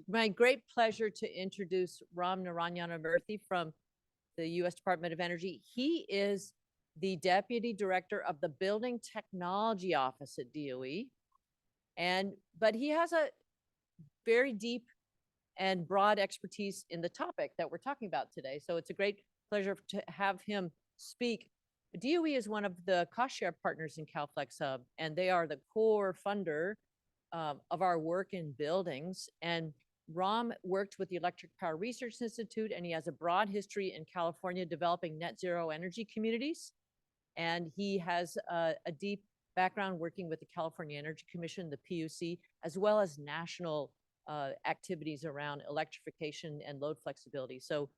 My great pleasure to introduce Ram Naranyanamurthy from the U.S. Department of Energy. He is the Deputy Director of the Building Technology Office at DOE. But he has a very deep and broad expertise in the topic that we're talking about today. So it's a great pleasure to have him speak. DOE is one of the cost share partners in CalFlex Hub, and they are the core funder of our work in buildings. And Ram worked with the Electric Power Research Institute, and he has a broad history in California developing net zero energy communities. And he has a deep background working with the California Energy Commission, the PUC, as well as national activities around electrification and load flexibility. So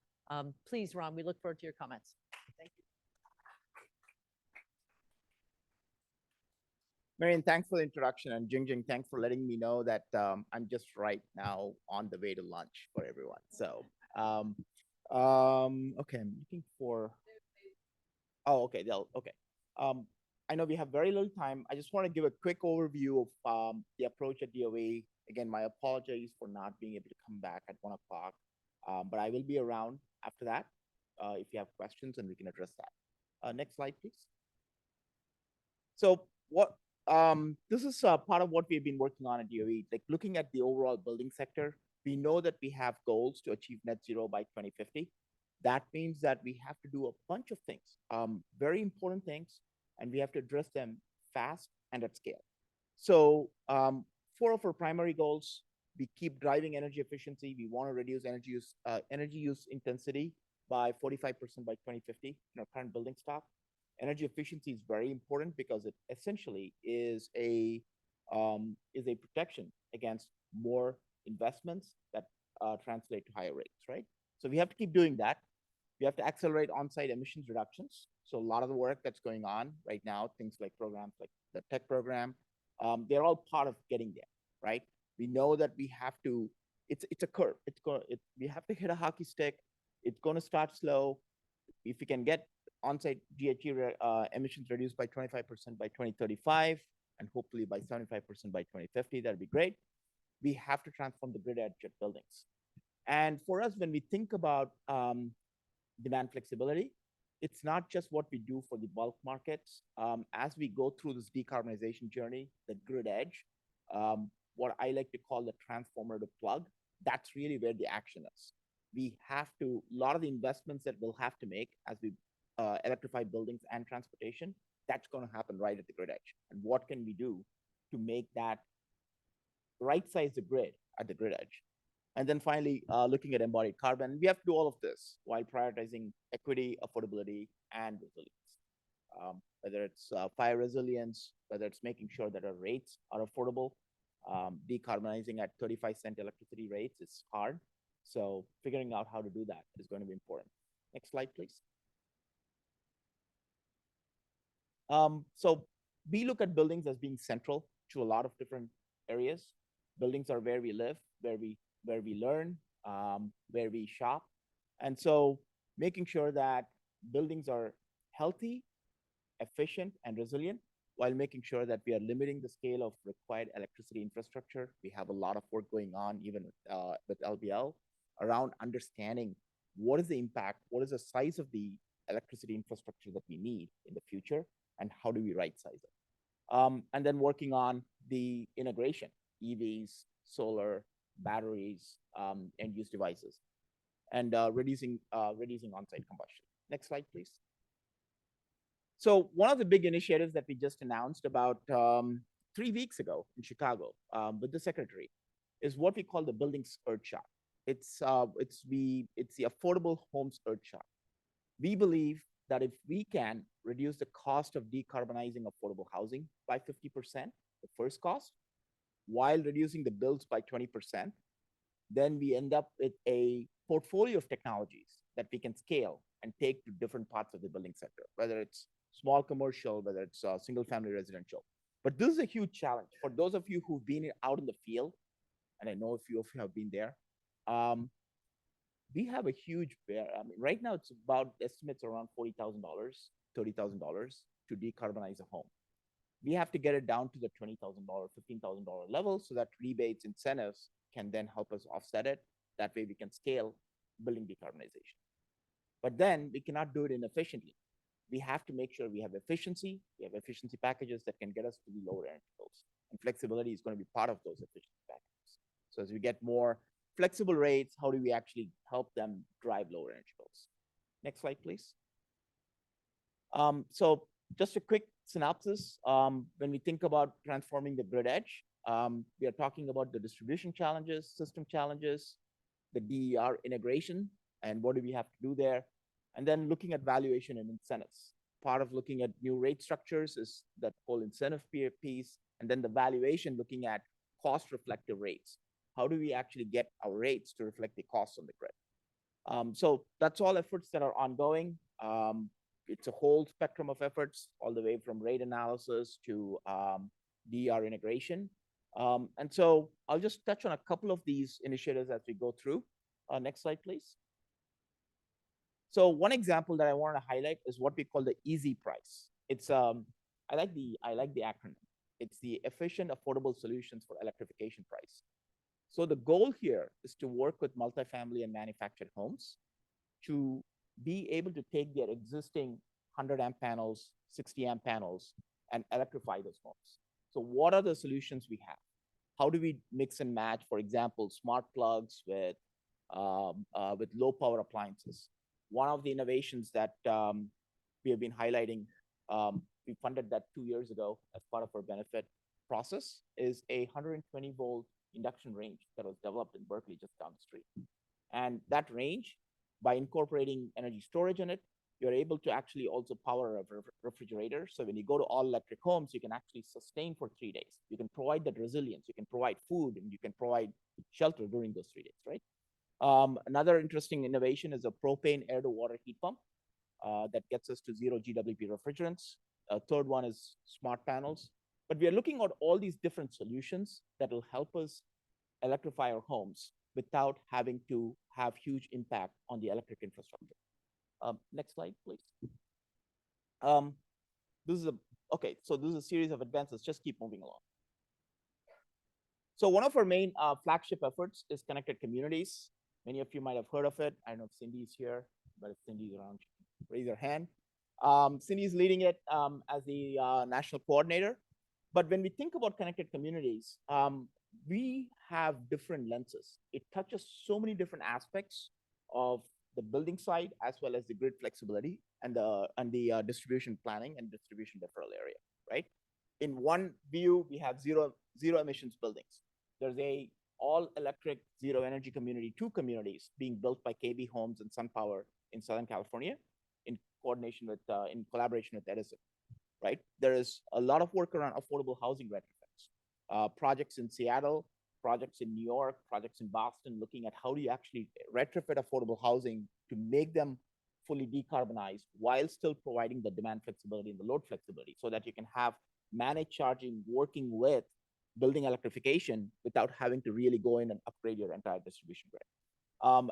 please, Ram, we look forward to your comments. Thank you. Marian, thanks for the introduction, and Jingjing, thanks for letting me know that I'm just right now on the way to lunch for everyone. So, okay, I'm looking for. Oh, okay, okay. I know we have very little time. I just want to give a quick overview of the approach at DOE. Again, my apologies for not being able to come back at 1 o'clock, but I will be around after that if you have questions, and we can address that. Next slide, please. So this is part of what we've been working on at DOE, like looking at the overall building sector. We know that we have goals to achieve net zero by 2050. That means that we have to do a bunch of things, very important things, and we have to address them fast and at scale. So 4 of our primary goals: we keep driving energy efficiency. We want to reduce energy use intensity by 45% by 2050 in our current building stock. Energy efficiency is very important because it essentially is a protection against more investments that translate to higher rates, right? So we have to keep doing that. We have to accelerate on-site emissions reductions. So a lot of the work that's going on right now, things like programs like the tech program, they're all part of getting there, right? We know that we have to. It's a curve. We have to hit a hockey stick. It's going to start slow. If we can get on-site GHG emissions reduced by 25% by 2035, and hopefully by 75% by 2050, that'd be great. We have to transform the grid edge of buildings. And for us, when we think about demand flexibility, it's not just what we do for the bulk markets. As we go through this decarbonization journey, the grid edge, what I like to call the transformer to plug, that's really where the action is. We have to, a lot of the investments that we'll have to make as we electrify buildings and transportation, that's going to happen right at the grid edge. And what can we do to make that right size the grid at the grid edge? And then finally, looking at embodied carbon. We have to do all of this while prioritizing equity, affordability, and resilience. Whether it's fire resilience, whether it's making sure that our rates are affordable. Decarbonizing at 35-cent electricity rates is hard. So figuring out how to do that is going to be important. Next slide, please. So we look at buildings as being central to a lot of different areas. Buildings are where we live, where we learn, where we shop. And so making sure that buildings are healthy, efficient, and resilient, while making sure that we are limiting the scale of required electricity infrastructure. We have a lot of work going on, even with LBL, around understanding what is the impact, what is the size of the electricity infrastructure that we need in the future, and how do we right size it. And then working on the integration, EVs, solar, batteries, and use devices, and reducing on-site combustion. Next slide, please. So one of the big initiatives that we just announced about 3 weeks ago in Chicago with the secretary is what we call the Buildings Earthshot. It's the Affordable Homes Earthshot. We believe that if we can reduce the cost of decarbonizing affordable housing by 50%, the first cost, while reducing the bills by 20%, then we end up with a portfolio of technologies that we can scale and take to different parts of the building sector, whether it's small commercial, whether it's single family residential. But this is a huge challenge for those of you who've been out in the field, and I know a few of you have been there. We have a huge bear. I mean, right now it's about estimates around $40,000, $30,000 to decarbonize a home. We have to get it down to the $20,000, $15,000 level so that rebates, incentives can then help us offset it. That way we can scale building decarbonization. But then we cannot do it inefficiently. We have to make sure we have efficiency packages that can get us to the lower energy goals. And flexibility is going to be part of those efficiency packages. So as we get more flexible rates, how do we actually help them drive lower energy goals? Next slide, please. So just a quick synopsis. When we think about transforming the grid edge, we are talking about the distribution challenges, system challenges, the DER integration, and what do we have to do there? And then looking at valuation and incentives. Part of looking at new rate structures is that whole incentive piece, and then the valuation looking at cost reflective rates. How do we actually get our rates to reflect the costs on the grid? So that's all efforts that are ongoing. It's a whole spectrum of efforts, all the way from rate analysis to DER integration. And so I'll just touch on a couple of these initiatives as we go through. Next slide, please. So one example that I want to highlight is what we call the easy price. It's I like the acronym. It's the Efficient Affordable Solutions for Electrification Price. So the goal here is to work with multifamily and manufactured homes to be able to take their existing 100 amp panels, 60 amp panels, and electrify those homes. So what are the solutions we have? How do we mix and match, for example, smart plugs with low power appliances? One of the innovations that we have been highlighting, we funded that 2 years ago as part of our benefit process, is a 120 volt induction range that was developed in Berkeley, just down the street. And that range, by incorporating energy storage in it, you're able to actually also power a refrigerator. So when you go to all electric homes, you can actually sustain for 3 days. You can provide that resilience, you can provide food, and you can provide shelter during those 3 days, right? Another interesting innovation is a propane air to water heat pump that gets us to 0 GWP refrigerants. Third one is smart panels. But we are looking at all these different solutions that will help us electrify our homes without having to have huge impact on the electric infrastructure. Next slide, please. This is a series of advances. Just keep moving along. So one of our main flagship efforts is connected communities. Many of you might have heard of it. I don't know if Cindy's here, but if Cindy's around, raise her hand. Cindy's leading it as the national coordinator. But when we think about connected communities, we have different lenses. It touches so many different aspects of the building side, as well as the grid flexibility and the distribution planning and distribution deferral area, right? In one view, we have zero emissions buildings. There's a all electric zero energy community, 2 communities being built by KB Homes and SunPower in Southern California in collaboration with Edison, right? There is a lot of work around affordable housing retrofits, projects in Seattle, projects in New York, projects in Boston, looking at how do you actually retrofit affordable housing to make them fully decarbonized while still providing the demand flexibility and the load flexibility, so that you can have managed charging working with building electrification without having to really go in and upgrade your entire distribution grid.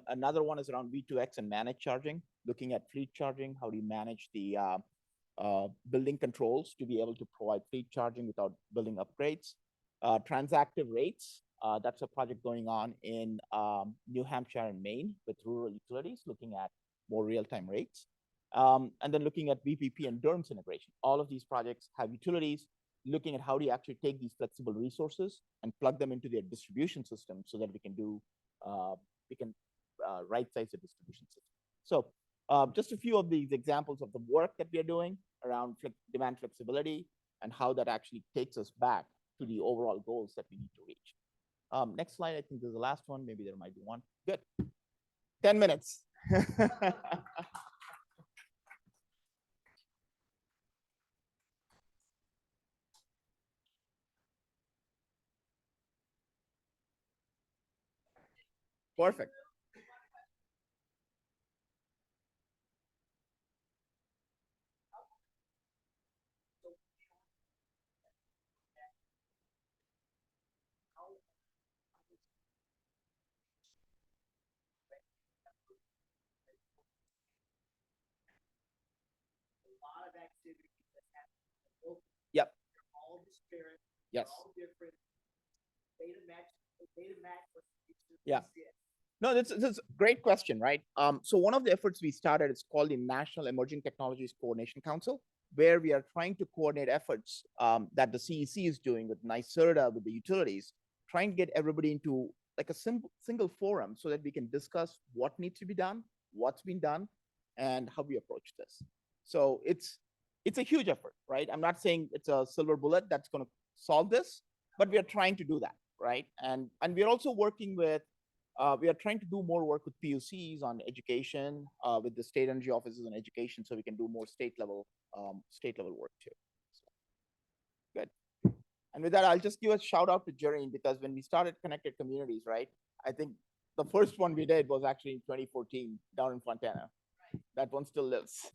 Another one is around V2X and managed charging, looking at fleet charging. How do you manage the building controls to be able to provide fleet charging without building upgrades? Transactive rates, that's a project going on in New Hampshire and Maine with rural utilities, looking at more real-time rates. And then looking at VPP and DERMS integration. All of these projects have utilities looking at how do you actually take these flexible resources and plug them into their distribution system so that we can right-size the distribution system. So just a few of these examples of the work that we are doing around demand flexibility and how that actually takes us back to the overall goals that we need to reach. Next slide, I think this is the last one. Maybe there might be one. Good. 10 minutes. Perfect. Yep. Yes. Yeah. No, that's a great question, right? So one of the efforts we started is called the National Emerging Technologies Coordination Council, where we are trying to coordinate efforts that the CEC is doing with NYSERDA, with the utilities, trying to get everybody into like a single forum so that we can discuss what needs to be done, what's been done, and how we approach this. So it's a huge effort, right? I'm not saying it's a silver bullet that's going to solve this, but we are trying to do that, right? And we are also working with we are trying to do more work with PUCs on education, with the state energy offices on education, so we can do more state level work too. So, good. And with that, I'll just give a shout out to Jerry, because when we started Connected Communities, right? I think the first one we did was actually in 2014 down in Fontana. That one still lives.